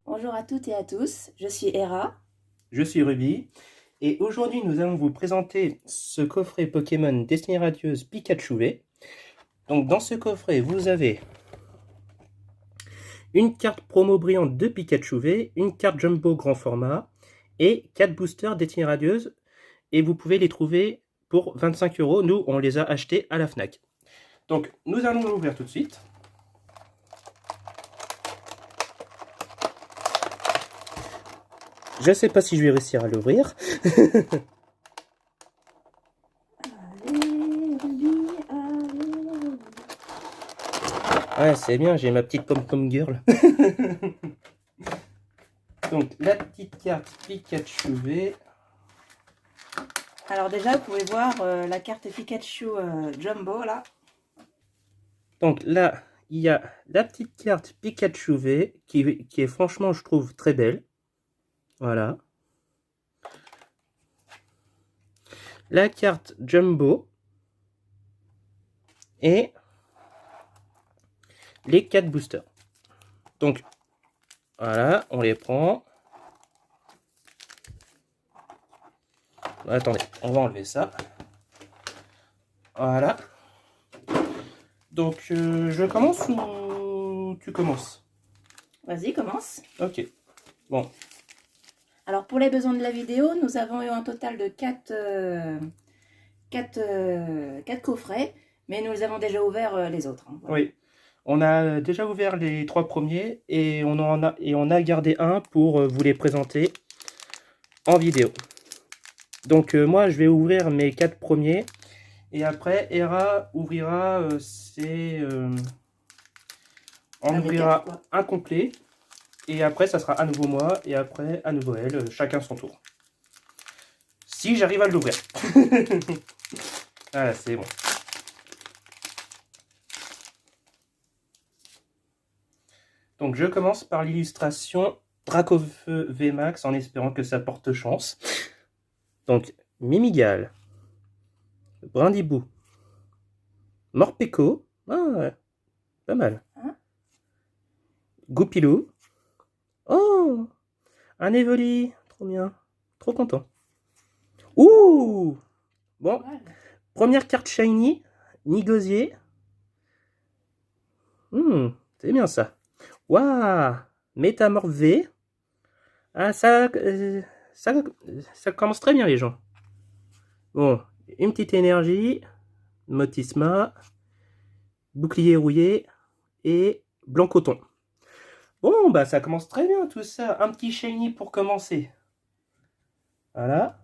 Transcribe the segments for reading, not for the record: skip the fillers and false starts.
Bonjour à toutes et à tous, je suis Hera. Je suis Ruby, et aujourd'hui nous allons vous présenter ce coffret Pokémon Destinée Radieuse Pikachu V. Donc dans ce coffret vous avez une carte promo brillante de Pikachu V, une carte Jumbo grand format, et 4 boosters Destinée Radieuse, et vous pouvez les trouver pour 25 €. Nous on les a achetés à la FNAC. Donc nous allons l'ouvrir tout de suite. Je sais pas si je vais réussir à l'ouvrir. Ouais, c'est bien, j'ai ma petite pom-pom girl. Donc, la petite carte Pikachu V. Alors déjà, vous pouvez voir la carte Pikachu Jumbo là. Donc là, il y a la petite carte Pikachu V qui est franchement, je trouve, très belle. Voilà. La carte Jumbo. Et les 4 boosters. Donc, voilà, on les prend. Attendez, on va enlever ça. Voilà. Donc, je commence ou tu commences? Vas-y, commence. Ok. Bon. Alors pour les besoins de la vidéo, nous avons eu un total de 4 coffrets, mais nous avons déjà ouvert les autres. Hein, voilà. Oui. On a déjà ouvert les 3 premiers et on a gardé un pour vous les présenter en vidéo. Donc moi je vais ouvrir mes 4 premiers et après Hera ouvrira on ouvrira un complet et après ça sera à nouveau moi et après à nouveau elle, chacun son tour. Si j'arrive à l'ouvrir. Voilà, c'est bon. Donc je commence par l'illustration Dracofeu VMAX en espérant que ça porte chance. Donc Mimigal, Brindibou, Morpeko, ah, pas mal. Hein? Goupilou, oh, un Evoli, trop bien, trop content. Ouh, bon, première carte shiny, Nigosier. C'est bien ça. Waouh, Métamorphe V. Ah, ça commence très bien, les gens. Bon, une petite énergie, Motisma, Bouclier rouillé et Blanc-Coton. Bon, bah ça commence très bien tout ça. Un petit shiny pour commencer. Voilà.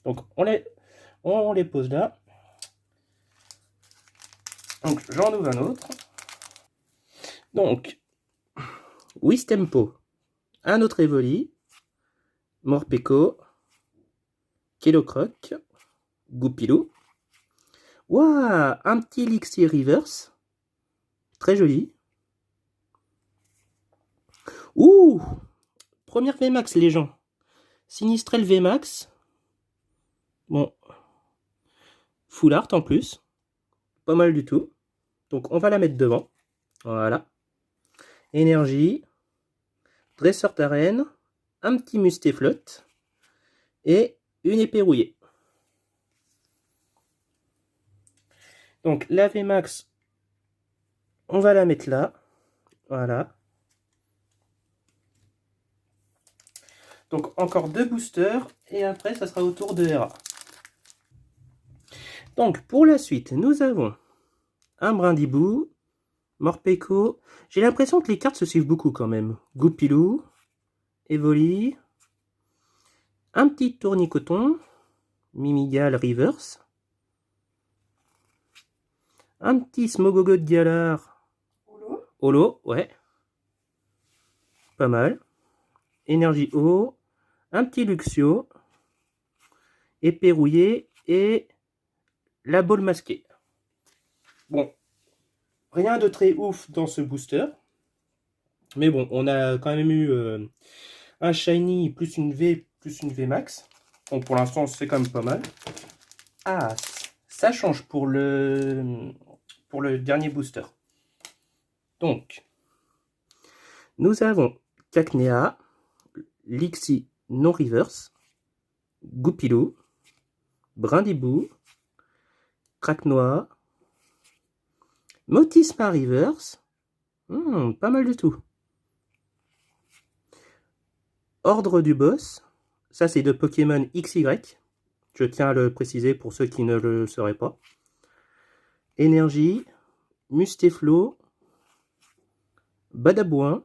Donc, on les pose là. Donc, j'en ouvre un autre. Donc, Wistempo, un autre Evoli, Morpeko, Kilocroc, Goupilou. Waouh, un petit Elixir Reverse. Très joli. Ouh, première VMAX, les gens. Sinistrel VMAX. Bon, full art en plus. Pas mal du tout. Donc, on va la mettre devant. Voilà. Énergie. Dresseur d'arène. Un petit Mustéflotte. Et une épée rouillée. Donc la VMAX, on va la mettre là. Voilà. Donc encore 2 boosters. Et après, ça sera au tour de Hera. Donc pour la suite, nous avons un Brindibou, Morpeko. J'ai l'impression que les cartes se suivent beaucoup quand même. Goupilou, Evoli, un petit Tournicoton, Mimigal Reverse, un petit Smogogot Galar, Holo, ouais, pas mal. Énergie eau, un petit Luxio, épée rouillée et la boule masquée. Bon, rien de très ouf dans ce booster. Mais bon, on a quand même eu un shiny plus une V max. Donc pour l'instant, c'est quand même pas mal. Ah, ça change pour le dernier booster. Donc, Nous avons Cacnea, Lixie non reverse, Goupilou, Brindibou, Crack Noir, Motisma reverse, pas mal du tout. Ordre du boss, ça c'est de Pokémon XY, je tiens à le préciser pour ceux qui ne le sauraient pas. Énergie, Mustéflo, Badabouin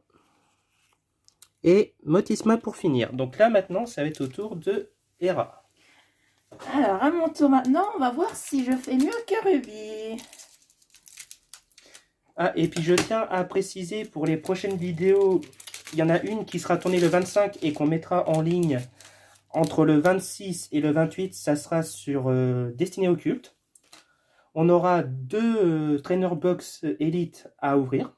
et Motisma pour finir. Donc là maintenant ça va être au tour de Hera. Alors à mon tour maintenant, on va voir si je fais mieux que Ruby. Ah, et puis je tiens à préciser pour les prochaines vidéos, il y en a une qui sera tournée le 25 et qu'on mettra en ligne entre le 26 et le 28, ça sera sur Destinée Occulte. On aura 2 Trainer Box Elite à ouvrir.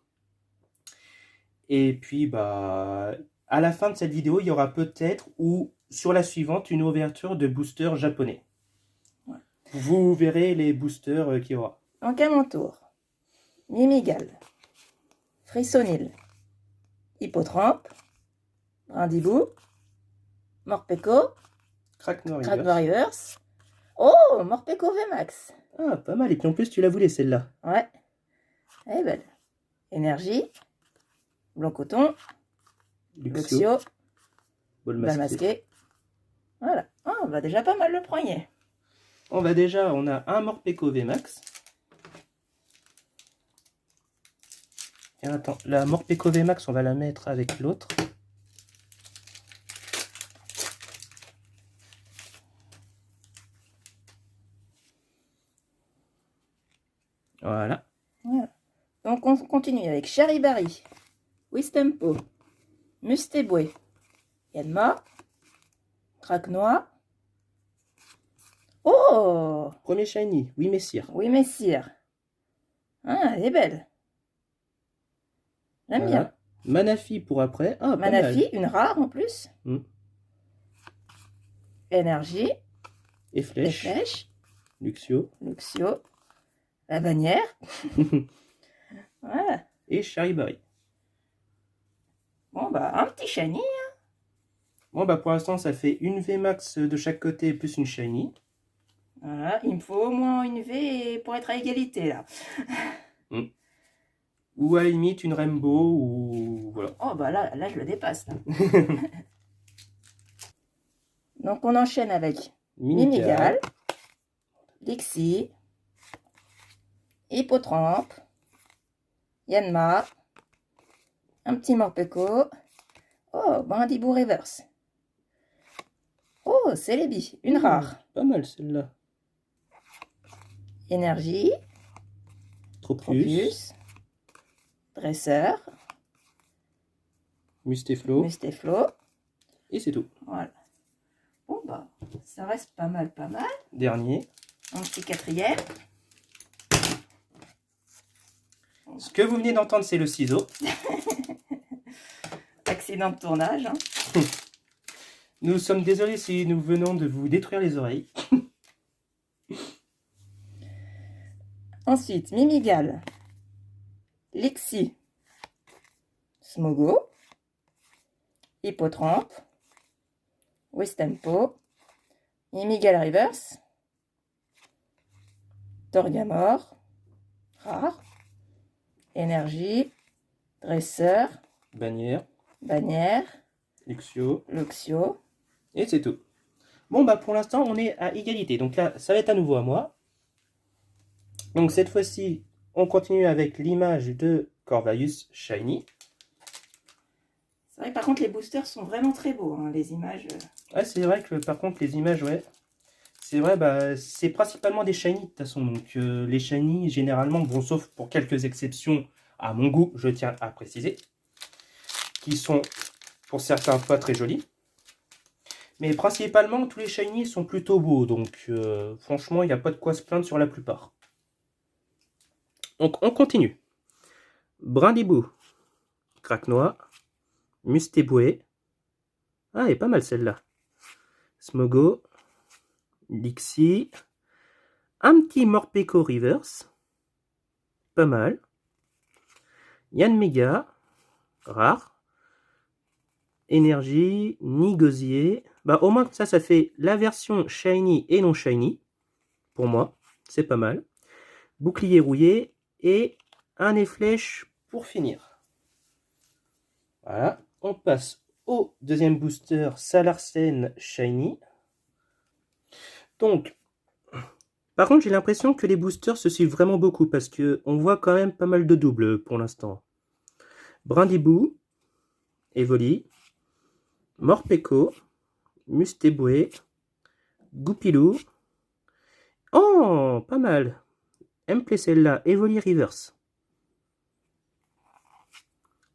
Et puis, bah, à la fin de cette vidéo, il y aura peut-être, ou sur la suivante, une ouverture de boosters japonais. Ouais. Vous verrez les boosters qu'il y aura. Donc à mon tour, Mimigal, Frissonil, Hippotrampe, Brindibou, Morpeko, Crack Noir Crack Reverse. Reverse. Oh, Morpeko VMAX. Ah, pas mal. Et puis en plus, tu la voulais celle-là. Ouais, elle est belle. Énergie, Blanc Coton, Luxio, Ball Balle masquée. Voilà. Oh, on va déjà pas mal le premier. On va déjà, on a un Morpeko VMAX. Et attends, la Morpeko VMAX, on va la mettre avec l'autre. Voilà. Voilà. Donc on continue avec Charibari, Wistempo, Mustéboué, Yanma, Crack Noir. Oh, Premier shiny, oui messire. oui messire. Ah, elle est belle. J'aime Voilà. bien. Manafi pour après. Ah, pas Manafi, mal. une rare en plus. Énergie, Et les flèche. flèches, Luxio. Luxio, la bannière. Voilà. Et Charibari. Bon, bah, un petit shiny. Bon, bah pour l'instant, ça fait une VMAX de chaque côté plus une shiny. Voilà, il me faut au moins une V pour être à égalité, là. Ou à la limite, une Rainbow, ou voilà. Oh, bah là je le dépasse, là. Donc, on enchaîne avec Mimigal, Lixie, Hippotrampe, Yanma, un petit Morpeko. Oh, Brindibou Reverse. Oh, Celebi, une rare. Pas mal celle-là. Énergie, Tropius, Dresseur, Mustéflo. Mustéflo. Et c'est tout. Voilà. Bon, bah, ça reste pas mal, pas mal. Dernier. Un petit quatrième. Ce que vous venez d'entendre, c'est le ciseau. Accident de tournage. Hein. Nous sommes désolés si nous venons de vous détruire les oreilles. Ensuite, Mimigal, Lixie, Smogo, Hippotrampe, Wistempo, Mimigal Reverse, Torgamore, rare, Énergie, Dresseur, Bannière, Bannière, Luxio. Luxio. Et c'est tout. Bon, bah pour l'instant, on est à égalité. Donc là, ça va être à nouveau à moi. Donc cette fois-ci, on continue avec l'image de Corvalus Shiny. C'est vrai, par contre, les boosters sont vraiment très beaux, hein, les images. Ouais, c'est vrai que par contre, les images, ouais. C'est vrai, bah, c'est principalement des shiny de toute façon. Donc les shiny, généralement, bon, sauf pour quelques exceptions à mon goût, je tiens à préciser, qui sont pour certains pas très jolis. Mais principalement, tous les shiny sont plutôt beaux. Donc franchement, il n'y a pas de quoi se plaindre sur la plupart. Donc on continue. Brindibou, Crack Noir, Mustéboué. Ah, elle est pas mal celle-là. Smogo, Lixie, un petit Morpeko Reverse, pas mal. Yanmega, rare. énergie, ni gosier. Bah, au moins, ça fait la version shiny et non shiny. Pour moi, c'est pas mal. Bouclier rouillé et un nez flèche pour finir. Voilà, on passe au deuxième booster Salarsen Shiny. Donc, par contre, j'ai l'impression que les boosters se suivent vraiment beaucoup parce que on voit quand même pas mal de doubles pour l'instant. Brindibou, Evoli, Morpeko, Mustéboué, Goupilou. Oh, pas mal. Mplesella, Evoli Reverse.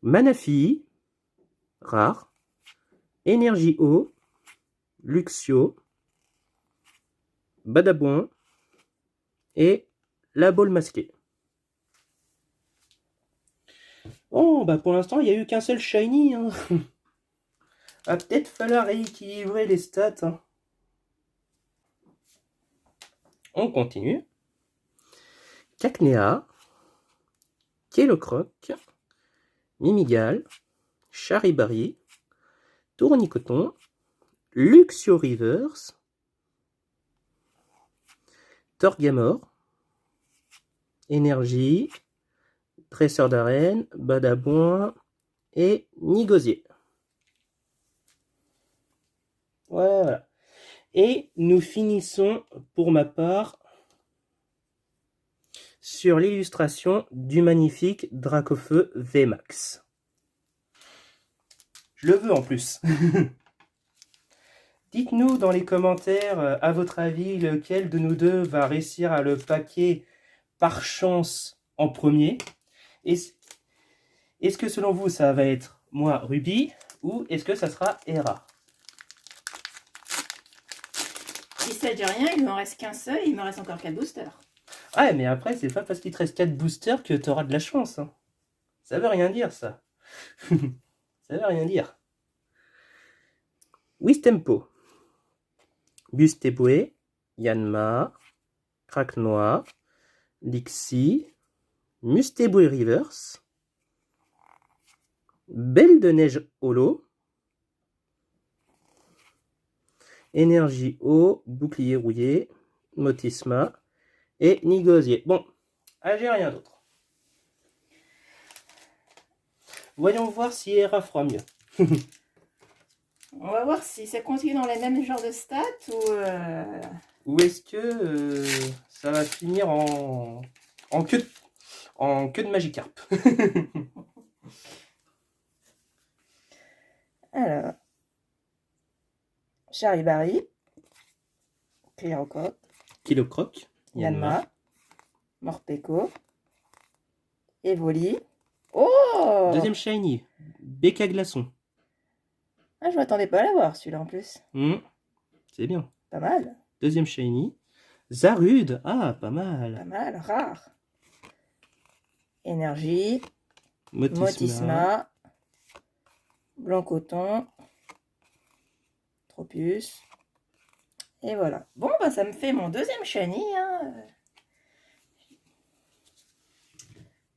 Manafi, rare. Énergie eau, Luxio, Badabouin et la boule masquée. Bon, bah pour l'instant, il n'y a eu qu'un seul shiny. Hein. Va peut-être falloir rééquilibrer les stats. Hein. On continue. Cacnea, Kelocroc, Mimigal, Charibari, Tournicoton, Luxio Rivers, Torgamor, Énergie, Dresseur d'arène, Badabouin et Nigosier. Voilà. Et nous finissons pour ma part sur l'illustration du magnifique Dracofeu VMAX. Je le veux en plus. Dites-nous dans les commentaires, à votre avis, lequel de nous deux va réussir à le paquer par chance en premier. Est-ce que selon vous, ça va être moi, Ruby, ou est-ce que ça sera Hera? Si ça dit rien, il ne me reste qu'un seul et il me reste encore 4 boosters. Ouais, mais après, c'est pas parce qu'il te reste 4 boosters que tu auras de la chance. Hein. Ça veut rien dire, ça. Ça veut rien dire. Wistempo, Bustéboué, Yanma, Craquenois, Lixi, Mustéboué Reverse, Belle de Neige Holo, Énergie Eau, Bouclier Rouillé, Motisma et Nigosier. Bon, j'ai rien d'autre. Voyons voir si Hera fera mieux. On va voir si ça continue dans les mêmes genres de stats ou est-ce que ça va finir en queue de Magikarp. Alors, Charibari, Kilocroc, Yanma, Morpeko, Evoli. Oh! Deuxième shiny, Becca Glaçon. Ah, je m'attendais pas à l'avoir celui-là en plus. C'est bien. Pas mal. Deuxième shiny, Zarude. Ah, pas mal. Pas mal, rare. Énergie, Motisma, Blanc-Coton, Tropius. Et voilà. Bon, bah ça me fait mon deuxième shiny. Hein.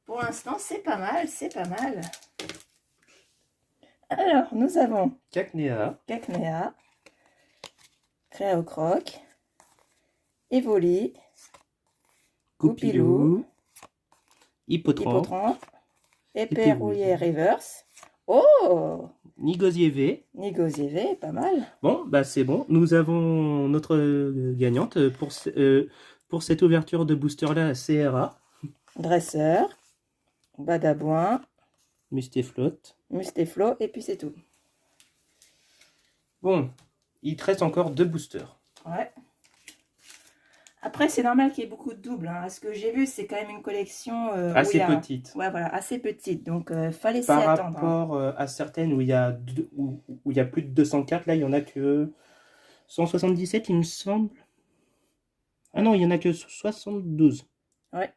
Pour l'instant, c'est pas mal, c'est pas mal. Alors, nous avons Cacnea, Créocroc, Evoli, Goupilou, Hippotrampe, Épée Rouillé Reverse. Oh! Nigosier V. Nigosier V, pas mal. Bon, bah c'est bon. Nous avons notre gagnante pour cette ouverture de booster-là, CRA. Dresseur, Badabouin, Mustéflo, et puis c'est tout. Bon, il te reste encore 2 boosters. Ouais. Après, c'est normal qu'il y ait beaucoup de doubles. Hein. Ce que j'ai vu, c'est quand même une collection assez petite. Ouais, voilà, assez petite. Donc, fallait s'y Par attendre. rapport à certaines où il y a plus de 204, là, il n'y en a que 177, il me semble. Ah non, il n'y en a que 72. Ouais.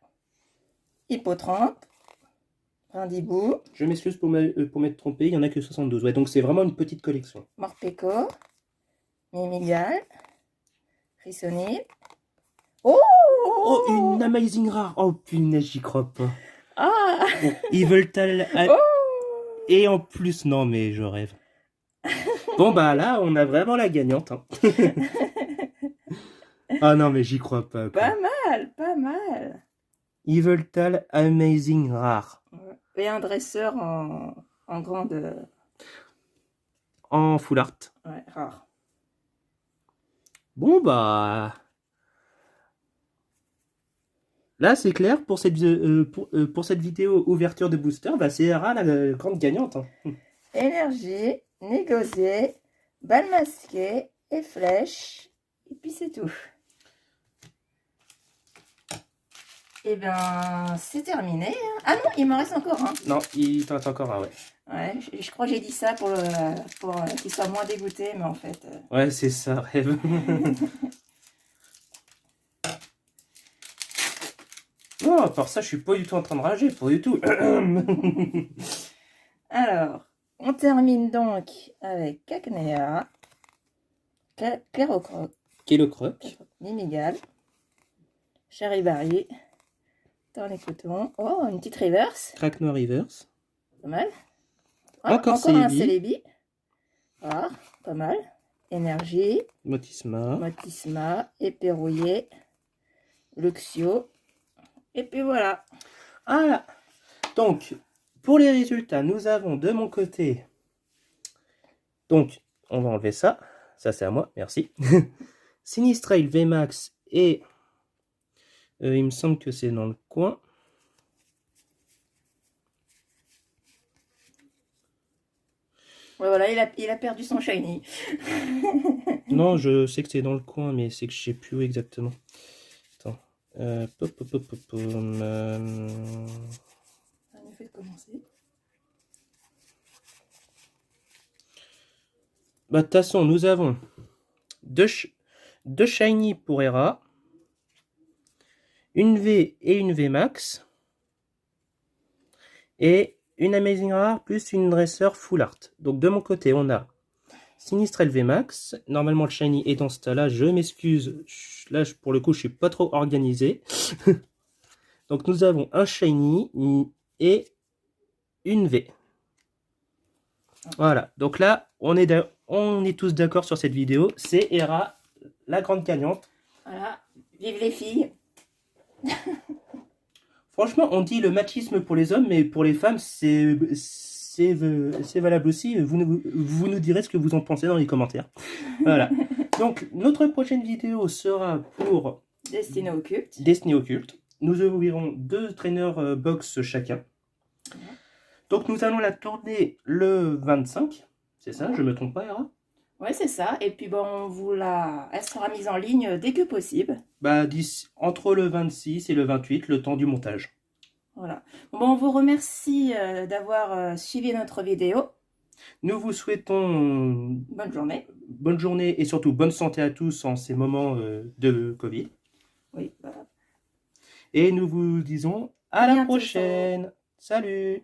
Hippotrampe, Brindibou. Je m'excuse pour m'être trompé, il n'y en a que 72. Ouais, donc c'est vraiment une petite collection. Morpeko, Mimigal, Rissonil. Oh! Oh, une Amazing Rare. Oh, punaise, j'y crois pas. Ah! Bon, ils veulent Oh! Et en plus, non, mais je rêve. Bon, bah là, on a vraiment la gagnante. Hein. Ah non, mais j'y crois pas. Quoi. Pas mal, pas mal. Yveltal Amazing Rare. Et un dresseur en grande... En full art. Ouais, rare. Bon, bah... Là, c'est clair, pour cette vidéo ouverture de booster, bah, c'est Hera la grande gagnante. Hein. Énergie, négocier, balle masquée et flèche. Et puis c'est tout. Et ben, c'est terminé. Hein. Ah non, il m'en reste encore un. Non, il t'en reste encore un, ouais. Ouais, je crois que j'ai dit ça pour qu'il soit moins dégoûté, mais en fait... Ouais, c'est ça, rêve. Non, à part ça, je suis pas du tout en train de rager, pas du tout. Alors, on termine donc avec Cacnea, Clérocroc, Kélocroc. Mimigal, Charivari, Tornicoton. Oh, une petite reverse. Crack Noir Reverse. Pas mal. Encore un Celebi. Celebi. Ah, pas mal. Énergie, Motisma. Motisma, Éperrouillé, Luxio. Et puis voilà. Voilà. Donc, pour les résultats, nous avons de mon côté... Donc, on va enlever ça. Ça, c'est à moi, merci. Sinistrail VMAX et... il me semble que c'est dans le coin. Ouais, voilà, il a perdu son shiny. Non, je sais que c'est dans le coin, mais c'est que je sais plus où exactement. Attends. Ça nous fait commencer. Bah, de toute façon, nous avons deux shiny pour Hera, une V et une V max, et une Amazing Rare plus une Dresseur Full Art. Donc de mon côté, on a Sinistrel V max. Normalement, le shiny est dans ce tas-là. Je m'excuse. Là, pour le coup, je suis pas trop organisé. Donc nous avons un shiny et une V. Voilà. Donc là, on est tous d'accord sur cette vidéo. C'est Hera, la grande gagnante. Voilà. Vive les filles. Franchement, on dit le machisme pour les hommes, mais pour les femmes, c'est valable aussi. Vous nous direz ce que vous en pensez dans les commentaires. Voilà. Donc, notre prochaine vidéo sera pour Destinée au culte. Destinée au culte. Nous ouvrirons 2 traîneurs box chacun. Donc, nous allons la tourner le 25. C'est ça, je me trompe pas, Hera? Ouais, c'est ça. Et puis, bon, elle sera mise en ligne dès que possible. Bah, entre le 26 et le 28, le temps du montage. Voilà. Bon, on vous remercie d'avoir suivi notre vidéo. Nous vous souhaitons bonne journée. Bonne journée et surtout bonne santé à tous en ces moments de Covid. Oui, voilà. Et nous vous disons à la prochaine. Salut!